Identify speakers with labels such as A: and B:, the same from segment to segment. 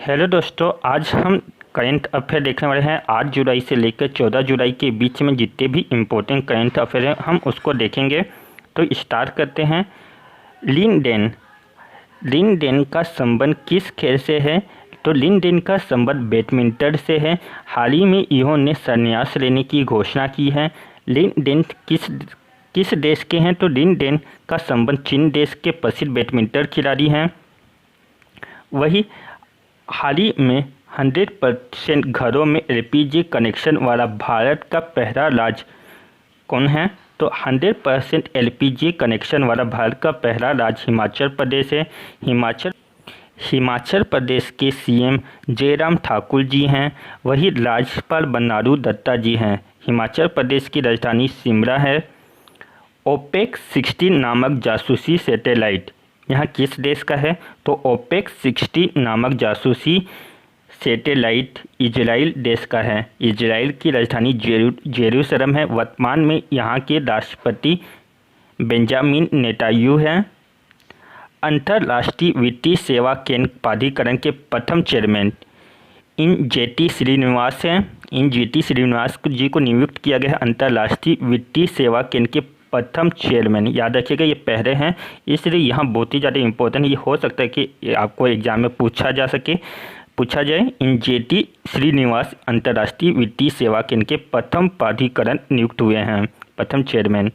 A: Hello दोस्तों, आज हम करंट अफेयर देखने वाले हैं। 8 जुलाई से लेकर 14 जुलाई के बीच में जितने भी इम्पोर्टेंट करंट अफेयर हैं हम उसको देखेंगे। तो स्टार्ट करते हैं। लिन डेन का संबंध किस खेल से है? तो लिन डेन का संबंध बैडमिंटन से है। हाल ही में इन्होंने संन्यास लेने की घोषणा की है। लिन डेन किस देश के हैं? तो लिन डेन का संबंध चीन देश के प्रसिद्ध बैडमिंटन खिलाड़ी हैं। वही हाल ही में 100% घरों में एलपीजी कनेक्शन वाला भारत का पहला राज्य कौन है? तो 100% एलपीजी कनेक्शन वाला भारत का पहला राज्य हिमाचल प्रदेश है। हिमाचल प्रदेश के सीएम जयराम ठाकुर जी हैं। वही राज्यपाल बंडारू दत्तात्रेय जी हैं। हिमाचल प्रदेश की राजधानी शिमला है। ओपेक 16 नामक जासूसी सैटेलाइट यहाँ किस देश का है? तो ओपेक 16 नामक जासूसी सैटेलाइट इजराइल देश का है। इजराइल की राजधानी जेरूसलम है। वर्तमान में यहाँ के राष्ट्रपति बेंजामिन नेतान्याहू हैं। अंतर्राष्ट्रीय वित्तीय सेवा केंद्र प्राधिकरण के प्रथम चेयरमैन इन जेटी श्रीनिवास हैं। इन जेटी श्रीनिवास जी को नियुक्त किया गया है अंतर्राष्ट्रीय वित्तीय सेवा केंद्र के प्रथम चेयरमैन। याद रखिएगा, ये पहले हैं, इसलिए यहाँ बहुत ही ज़्यादा इम्पोर्टेंट ये हो सकता है कि आपको एग्जाम में पूछा जाए। इन जेटी श्रीनिवास अंतर्राष्ट्रीय वित्तीय सेवा केंद्र के प्रथम प्राधिकरण नियुक्त हुए हैं, प्रथम chairman.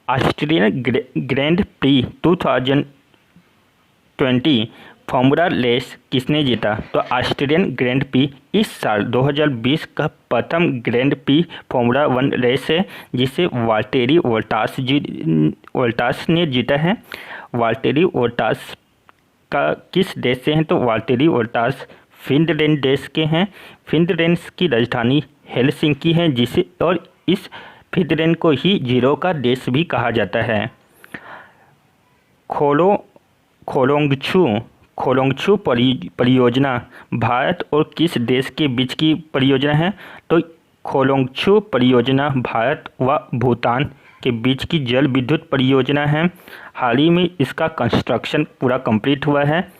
A: Australian grand Prix 2020 formula race किसने जीता? तो ऑस्ट्रेलियन ग्रैंड प्री इस साल 2020 का प्रथम ग्रैंड प्री फॉर्मूला 1 रेस है, जिसे वाल्टेरी बोटास ने जीता है। वाल्टेरी बोटास का किस देश से हैं? तो वाल्टेरी बोटास फिनलैंड देश के हैं। फिनलैंड की राजधानी हेलसिंकी है, जिसे और इस फिनलैंड को ही जीरो का देश भी कहा जाता है। खोलोंगछू परियोजना भारत और किस देश के बीच की परियोजना है? तो खोलोंगछू परियोजना भारत व भूटान के बीच की जल विद्युत परियोजना है। हाल ही में इसका कंस्ट्रक्शन पूरा कंप्लीट हुआ है।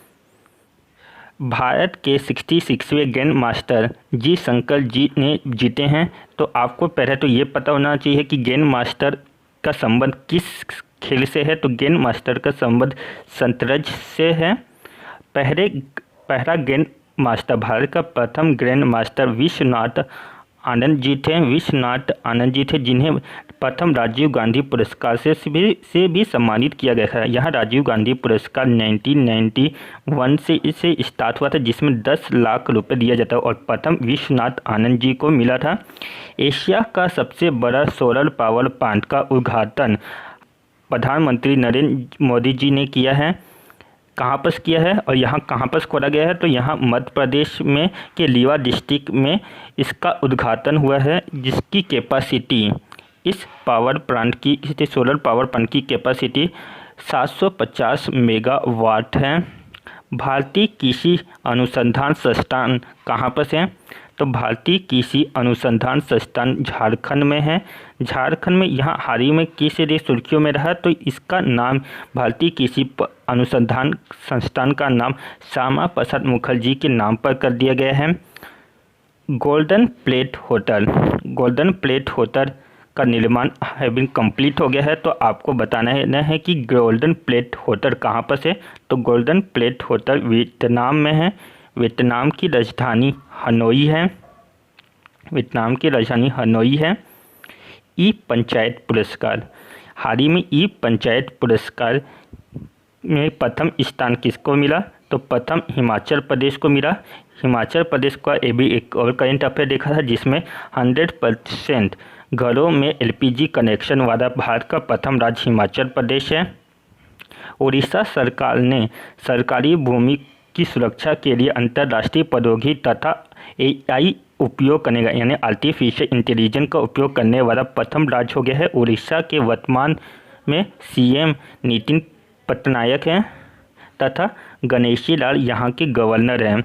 A: भारत के 66वें ग्रैंड मास्टर जी शंकर जी ने जीते हैं। तो आपको पहले तो ये पता होना चाहिए कि ग्रैंड मास्टर का संबंध किस खेल से है। तो ग्रैंड मास्टर का संबंध शतरंज से है। पहला ग्रैंड मास्टर, भारत का प्रथम ग्रैंड मास्टर विश्वनाथ आनंद जी थे, जिन्हें प्रथम राजीव गांधी पुरस्कार से भी सम्मानित किया गया था। यह राजीव गांधी पुरस्कार 1991 से इसे स्टार्ट हुआ था, जिसमें 10 लाख रुपए दिया जाता है और प्रथम विश्वनाथ आनंद जी को मिला था। एशिया का सबसे बड़ा सोलर पावर प्लांट का उद्घाटन प्रधानमंत्री नरेंद्र मोदी जी ने किया है। कहाँ पर किया है और यहाँ कहाँ पर खोला गया है? तो यहाँ मध्य प्रदेश में के रीवा डिस्ट्रिक्ट में इसका उद्घाटन हुआ है, जिसकी कैपेसिटी इस सोलर पावर प्लांट की कैपेसिटी 750 मेगावाट है। भारतीय कृषि अनुसंधान संस्थान कहाँ पर है? तो भारतीय कृषि अनुसंधान संस्थान झारखंड में है। झारखंड में यहाँ हाल ही में किस देश सुर्खियों में रहा? तो इसका नाम भारतीय कृषि अनुसंधान संस्थान का नाम श्यामा प्रसाद मुखर्जी के नाम पर कर दिया गया है। गोल्डन प्लेट होटल का निर्माण हैविंग कंप्लीट हो गया है। तो आपको बताना है कि गोल्डन प्लेट होटल कहाँ पर है? तो गोल्डन प्लेट होटल वियतनाम में है। वियतनाम की राजधानी हनोई है। ई पंचायत पुरस्कार, हाल ही में ई पंचायत पुरस्कार में प्रथम स्थान किसको मिला? तो प्रथम हिमाचल प्रदेश को मिला। हिमाचल प्रदेश का भी एक और करंट अफेयर देखा था, जिसमें 100% घरों में एलपीजी कनेक्शन वाला भारत का प्रथम राज्य हिमाचल प्रदेश है। उड़ीसा सरकार ने सरकारी भूमि की सुरक्षा के लिए अंतर्राष्ट्रीय प्रौद्योगिकी तथा एआई उपयोग करने का यानी आर्टिफिशियल इंटेलिजेंस का उपयोग करने वाला प्रथम राज्य हो गया है। उड़ीसा के वर्तमान में सीएम नितिन पटनायक हैं तथा गणेशी लाल यहाँ के गवर्नर हैं।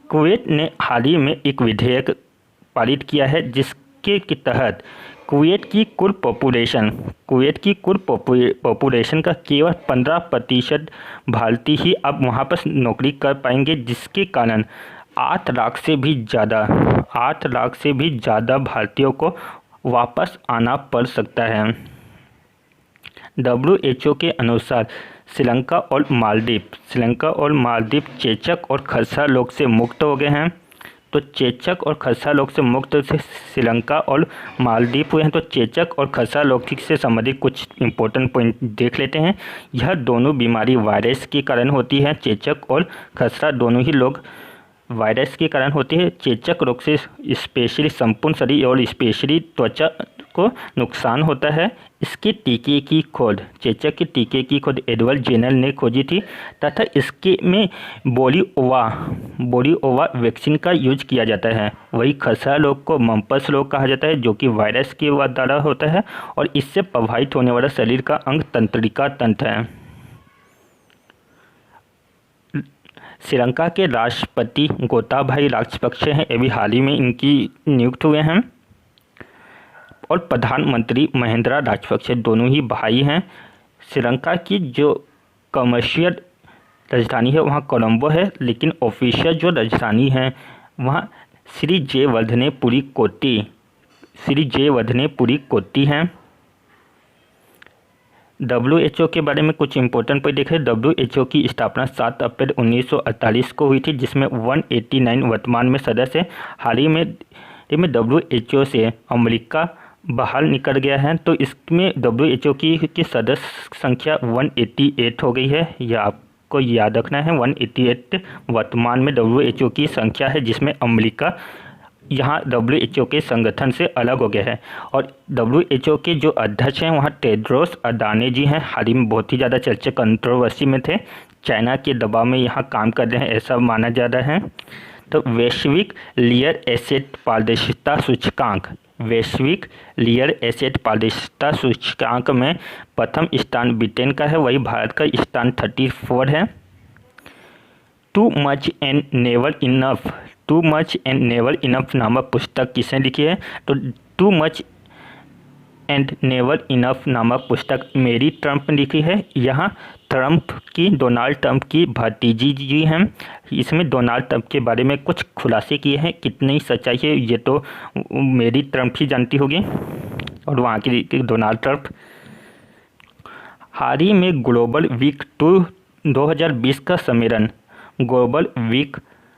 A: कुवैत ने हाल ही में एक विधेयक पारित किया है, जिसके तहत कुवैत की कुल पॉपुलेशन का केवल 15% भारतीय ही अब वहाँ पर नौकरी कर पाएंगे, जिसके कारण 8 लाख से भी ज़्यादा भारतीयों को वापस आना पड़ सकता है। WHO के अनुसार श्रीलंका और मालदीव चेचक और खसरा रोग से मुक्त हो गए हैं। तो चेचक और खसरा रोग से मुक्त से श्रीलंका और मालदीव हुए हैं। तो चेचक और खसरा रोग से संबंधित कुछ इंपॉर्टेंट पॉइंट देख लेते हैं। यह दोनों बीमारी वायरस के कारण होती है। चेचक और खसरा दोनों ही रोग वायरस के कारण होती है। चेचक रोग से स्पेशली संपूर्ण शरीर और स्पेशली त्वचा को नुकसान होता है। इसके टीके की खोज चेचक के टीके की खोज एडवर्ड जेनर ने खोजी थी तथा इसके में बोरीओवा वैक्सीन का यूज किया जाता है। वही खसरा रोग को मम्पस रोग कहा जाता है, जो कि वायरस के द्वारा होता है और इससे प्रभावित होने वाला शरीर का अंग तंत्रिका तंत्र है। श्रीलंका के राष्ट्रपति गोताबाया राजपक्षे हैं, अभी हाल ही में इनकी नियुक्त हुए हैं। और प्रधानमंत्री महिंद्रा राजपक्षे दोनों ही भाई हैं। श्रीलंका की जो कमर्शियल राजधानी है वहाँ कोलंबो है, लेकिन ऑफिशियल जो राजधानी है वहाँ श्री जयवर्धनेपुरी कोट्टी है। WHO के बारे में कुछ इंपॉर्टेंट पॉइंट देखें। WHO की स्थापना 7 अप्रैल 1948 को हुई थी, जिसमें 189 वर्तमान में सदस्य। हाल ही में WHO से अमेरिका बाहर निकल गया है, तो इसमें WHO की सदस्य संख्या 188 हो गई है। यह आपको याद रखना है, 188 वर्तमान में WHO की संख्या है, जिसमें अमेरिका यहाँ WHO के संगठन से अलग हो गया है। और WHO के जो अध्यक्ष हैं वहाँ टेड्रोस अदानोम जी हैं। हाल ही में बहुत ही ज़्यादा चर्चा कंट्रोवर्सी में थे, चाइना के दबाव में यहाँ काम कर रहे हैं ऐसा माना जा रहा है। तो वैश्विक रियल एसेट पारदर्शिता सूचकांक में प्रथम स्थान ब्रिटेन का है, वही भारत का स्थान 34 है। Too much and never enough नामक पुस्तक किसने लिखी है? तो too much and never enough नामक पुस्तक मेरी ट्रंप ने लिखी है। यहाँ डोनाल्ड ट्रंप की भतीजी जी हैं। इसमें डोनाल्ड ट्रंप के बारे में कुछ खुलासे किए हैं, कितनी सच्चाई है ये तो मेरी ट्रंप ही जानती होगी और वहाँ की डोनाल्ड ट्रंप। हाल ही में ग्लोबल वीक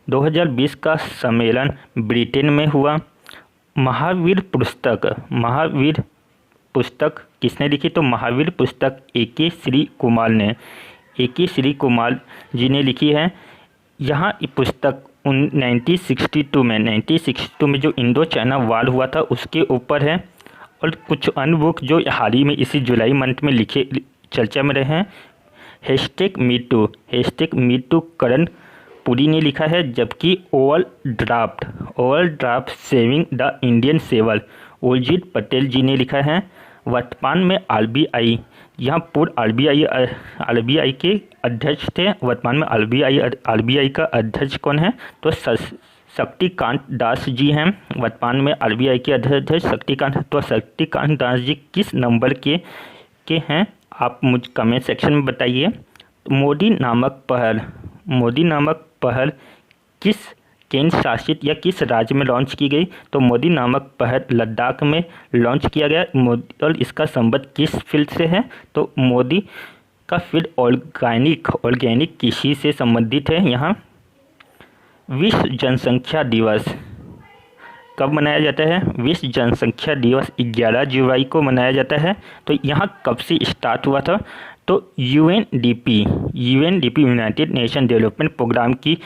A: 2020 का सम्मेलन ब्रिटेन में हुआ। महावीर पुस्तक किसने लिखी? तो महावीर पुस्तक A.K. श्री कुमार जी ने लिखी है। यहाँ पुस्तक 1962 में जो इंडो चाइना वार हुआ था उसके ऊपर है। और कुछ अन्य बुक जो हाल ही में इसी जुलाई मंथ में चर्चा में रहे हैं। #MeToo करण पुरी ने लिखा है, जबकि overdraft saving the Indian saver Urjit Patel ji ने लिखा है। वर्तमान में RBI, यहाँ पूर्व RBI के अध्यक्ष थे, वर्तमान में RBI का अध्यक्ष कौन है? तो शक्तिकांत दास जी हैं, वर्तमान में RBI के अध्यक्ष शक्तिकांत। तो शक्तिकांत दास जी किस नंबर के हैं आप मुझ कमेंट सेक्शन में बताइए। मोदी नामक पहल किस केंद्र शासित या किस राज्य में लॉन्च की गई? तो मोदी नामक पहल लद्दाख में लॉन्च किया गया। और इसका संबंध किस फील्ड से है? तो मोदी का फील्ड ऑर्गेनिक कृषि से संबंधित है। यहाँ विश्व जनसंख्या दिवस कब मनाया जाता है? विश्व जनसंख्या दिवस 11 जुलाई को मनाया जाता है। तो यहाँ कब से स्टार्ट हुआ था? तो UNDP United Nation Development Programme की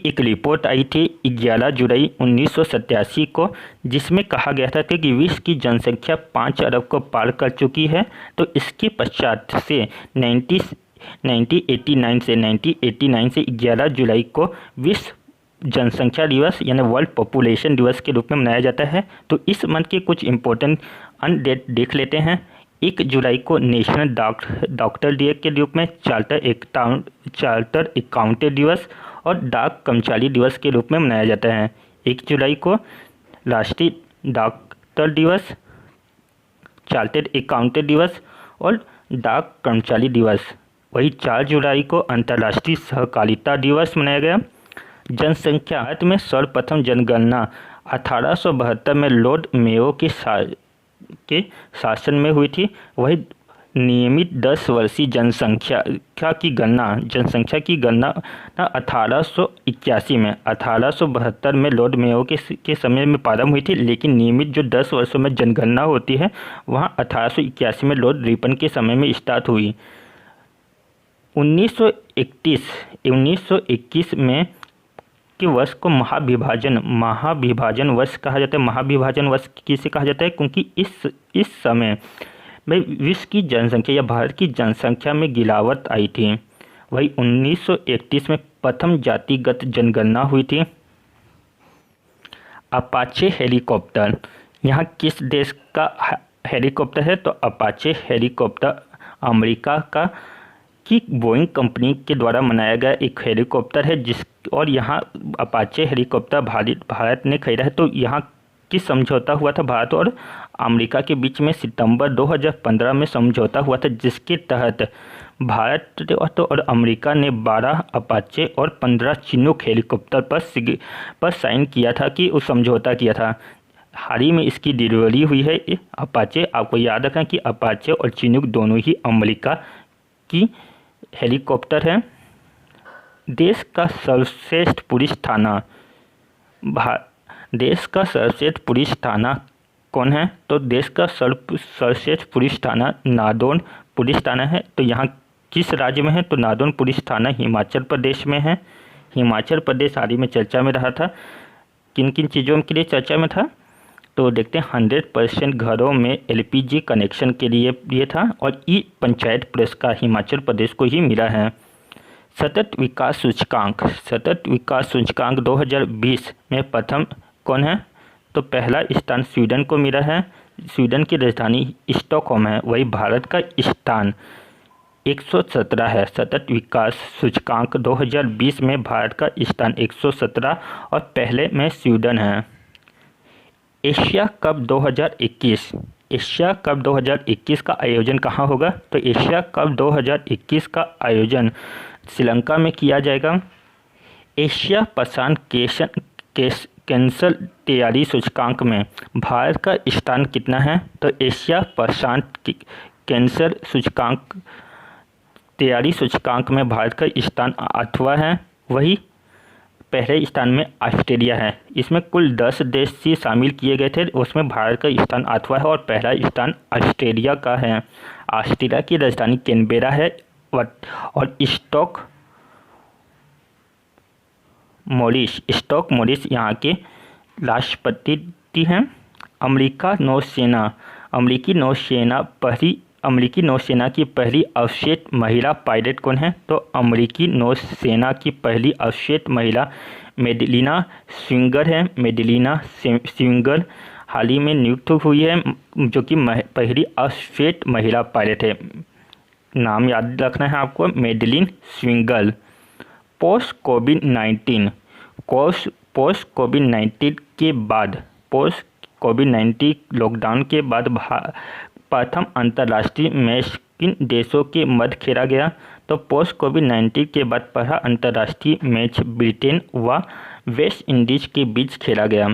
A: एक रिपोर्ट आई थी 11 जुलाई 1987 को, जिसमें कहा गया था कि विश्व की जनसंख्या 5 अरब को पार कर चुकी है। तो इसके पश्चात से 1989 से 11 जुलाई को विश्व जनसंख्या दिवस यानी वर्ल्ड पॉपुलेशन दिवस के रूप में मनाया जाता है। तो इस मंथ के कुछ इम्पोर्टेंट डेट देख लेते हैं। 1 जुलाई को नेशनल डॉक्टर डे के रूप में, चार्टर अकाउंटेंट दिवस और डाक कर्मचारी दिवस के रूप में मनाया जाता है। 1 जुलाई को राष्ट्रीय डॉक्टर दिवस, चार्टेड अकाउंटेंट दिवस और डाक कर्मचारी दिवस। वही 4 जुलाई को अंतर्राष्ट्रीय सहकारिता दिवस मनाया गया। जनसंख्या भारत में सर्वप्रथम जनगणना 1872 में लॉर्ड मेयो के शासन में हुई थी। वही नियमित 10 वर्षीय जनसंख्या की गणना 1881 में 1872 में लॉर्ड मेयो के समय में प्रारंभ हुई थी, लेकिन नियमित जो 10 वर्षों में जनगणना होती है वहाँ 1881 में लॉर्ड रिपन के समय में स्टार्ट हुई। 1921 में के वर्ष को महाविभाजन वर्ष कहा जाता है। महाविभाजन वर्ष किसे कहा जाता है? क्योंकि इस समय में विश्व की जनसंख्या या भारत की जनसंख्या में गिरावट आई थी। वही 1931 में प्रथम जातिगत जनगणना हुई थी। अपाचे हेलीकॉप्टर, यहाँ किस देश का हेलीकॉप्टर है? तो अपाचे हेलीकॉप्टर अमेरिका की बोइंग कंपनी के द्वारा बनाया गया एक हेलीकॉप्टर है और यहाँ अपाचे हेलीकॉप्टर भारत ने खरीदा है। तो यहाँ किस समझौता हुआ था? भारत और अमेरिका के बीच में सितंबर 2015 में समझौता हुआ था, जिसके तहत भारत और अमेरिका ने 12 अपाचे और 15 चिनूक हेलीकॉप्टर पर साइन किया था कि उस समझौता किया था। हाल ही में इसकी डिलीवरी हुई है। अपाचे, आपको याद रखना कि अपाचे और चिनूक दोनों ही अमेरिका की हेलीकॉप्टर है। देश का सर्वश्रेष्ठ पुलिस थाना कौन है? तो देश का सर्वश्रेष्ठ पुलिस थाना नादौन पुलिस थाना है। तो यहाँ किस राज्य में है? तो नादौन पुलिस थाना हिमाचल प्रदेश में है। हिमाचल प्रदेश हाल ही में चर्चा में रहा था। किन किन चीज़ों के लिए चर्चा में था? तो देखते हैं 100% घरों में LPG कनेक्शन के लिए था और ई पंचायत पुरस्कार हिमाचल प्रदेश को ही मिला है। सतत विकास सूचकांक 2020 में प्रथम कौन है? तो पहला स्थान स्वीडन को मिला है। स्वीडन की राजधानी स्टॉकहोम है। वही भारत का स्थान 117 है। सतत विकास सूचकांक 2020 में भारत का स्थान 117 और पहले में स्वीडन है। एशिया कप 2021 का आयोजन कहाँ होगा? तो एशिया कप 2021 का आयोजन श्रीलंका में किया जाएगा। एशिया प्रशांत कैंसर तैयारी सूचकांक में भारत का स्थान कितना है? तो एशिया प्रशांत कैंसर तैयारी सूचकांक में भारत का स्थान 8वां है। वही पहले स्थान में ऑस्ट्रेलिया है। इसमें कुल 10 देश ही शामिल किए गए थे, उसमें भारत का स्थान 8वां है और पहला स्थान ऑस्ट्रेलिया का है। ऑस्ट्रेलिया की राजधानी कैनबेरा है और स्टॉक मॉरिस यहाँ के राष्ट्रपति हैं। अमेरिकी नौसेना की पहली अवशेष महिला पायलट कौन है? तो अमेरिकी नौसेना की पहली अवशेष महिला मेडलिना स्विंगर है। मेडलिना स्विंगर हाल ही में नियुक्त हुई है, जो कि पहली अवशेष महिला पायलट है। नाम याद रखना है आपको, मेडलिन स्विंगर। पोस्ट कोविड-19 लॉकडाउन के बाद प्रथम अंतर्राष्ट्रीय मैच किन देशों के मध्य खेला गया? तो पोस्ट कोविड-19 के बाद पहला अंतर्राष्ट्रीय मैच ब्रिटेन व वेस्ट इंडीज के बीच खेला गया।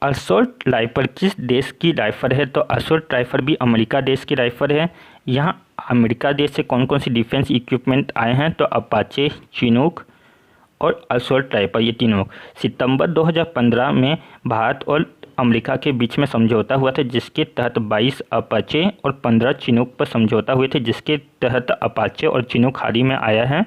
A: असॉल्ट राइफल किस देश की राइफल है? तो असॉल्ट राइफल भी अमेरिका देश की राइफल है। यहाँ अमेरिका देश से कौन कौन सी डिफेंस इक्विपमेंट आए हैं? तो अपाचे, चिनूक और असॉल्ट राइफल, ये तीनों। सितंबर 2015 में भारत और अमेरिका के बीच में समझौता हुआ था, जिसके तहत 22 अपाचे और 15 चिनूक पर समझौता हुए थे, जिसके तहत अपाचे और चिनूक हाल ही में आया है।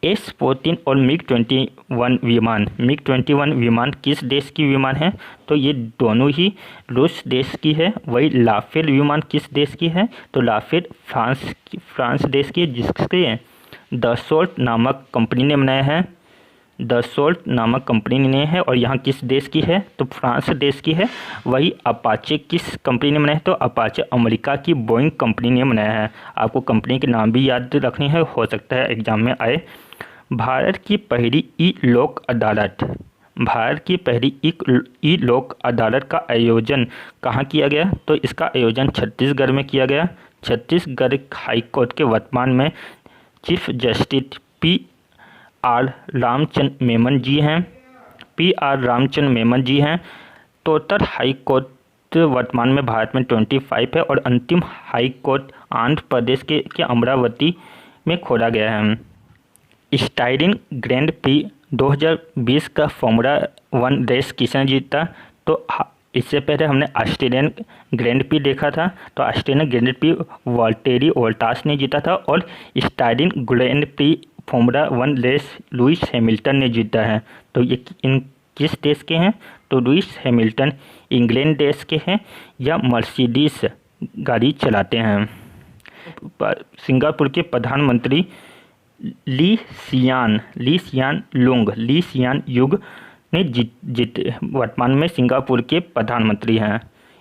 A: S-14 और MiG-21 विमान किस देश की विमान है? तो ये दोनों ही रूस देश की है। वही राफेल विमान किस देश की है? तो राफेल फ्रांस देश की, जिसके दसोल्ट नामक कंपनी ने बनाया है। और यहाँ किस देश की है? तो फ्रांस देश की है। वही अपाचे किस कंपनी ने बनाया है? तो अपाचे अमेरिका की बोइंग कंपनी ने बनाया है। आपको कंपनी के नाम भी याद रखनी है, हो सकता है एग्जाम में आए। भारत की पहली ई लोक अदालत भारत की पहली ई लोक अदालत का आयोजन कहाँ किया गया? तो इसका आयोजन छत्तीसगढ़ में किया गया। छत्तीसगढ़ हाईकोर्ट के वर्तमान में chief justice P R. Ramachandra Menon ji हैं। पी.आर. रामचंद्र मेमन जी हैं। टोटल हाई कोर्ट वर्तमान में भारत में 25 है और अंतिम हाई कोर्ट आंध्र प्रदेश के अमरावती में खोला गया है। स्टाइरिंग ग्रैंड प्री 2020 का फॉर्मूला 1 रेस किसने जीता? तो इससे पहले हमने ऑस्ट्रेलियन ग्रैंड प्री देखा था, तो Australian grand prix Valtteri Bottas ने जीता था और Styrian grand prix formula 1 race Lewis Hamilton ने जीता है। तो ये इन किस देश के हैं? तो लुइस हैमिल्टन इंग्लैंड देश के हैं या मर्सिडीज गाड़ी चलाते हैं। सिंगापुर के प्रधानमंत्री ली सियान युग ने वर्तमान में सिंगापुर के प्रधानमंत्री हैं।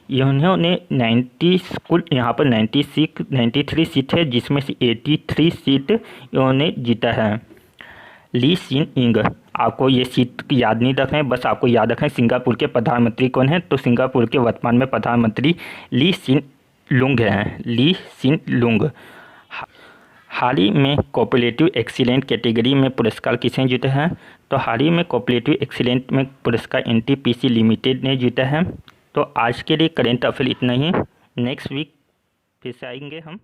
A: इन्होंने 93 सीट है, जिसमें से 83 सीट इन्होंने जीता है। ली सिन इंग, आपको ये सीट याद नहीं रखना है, बस आपको याद रखना है सिंगापुर के प्रधानमंत्री कौन है। तो सिंगापुर के वर्तमान में प्रधानमंत्री ली सिन लुंग हैं। ली सिन लुंग हाल ही में कोऑपरेटिव एक्सीलेंट कैटेगरी में पुरस्कार किसने जीता है? तो हाल ही में कोऑपरेटिव एक्सीलेंट में पुरस्कार NTPC लिमिटेड ने जीता है। तो आज के लिए करेंट अफेयर इतना ही। नेक्स्ट वीक फिर से आएंगे हम।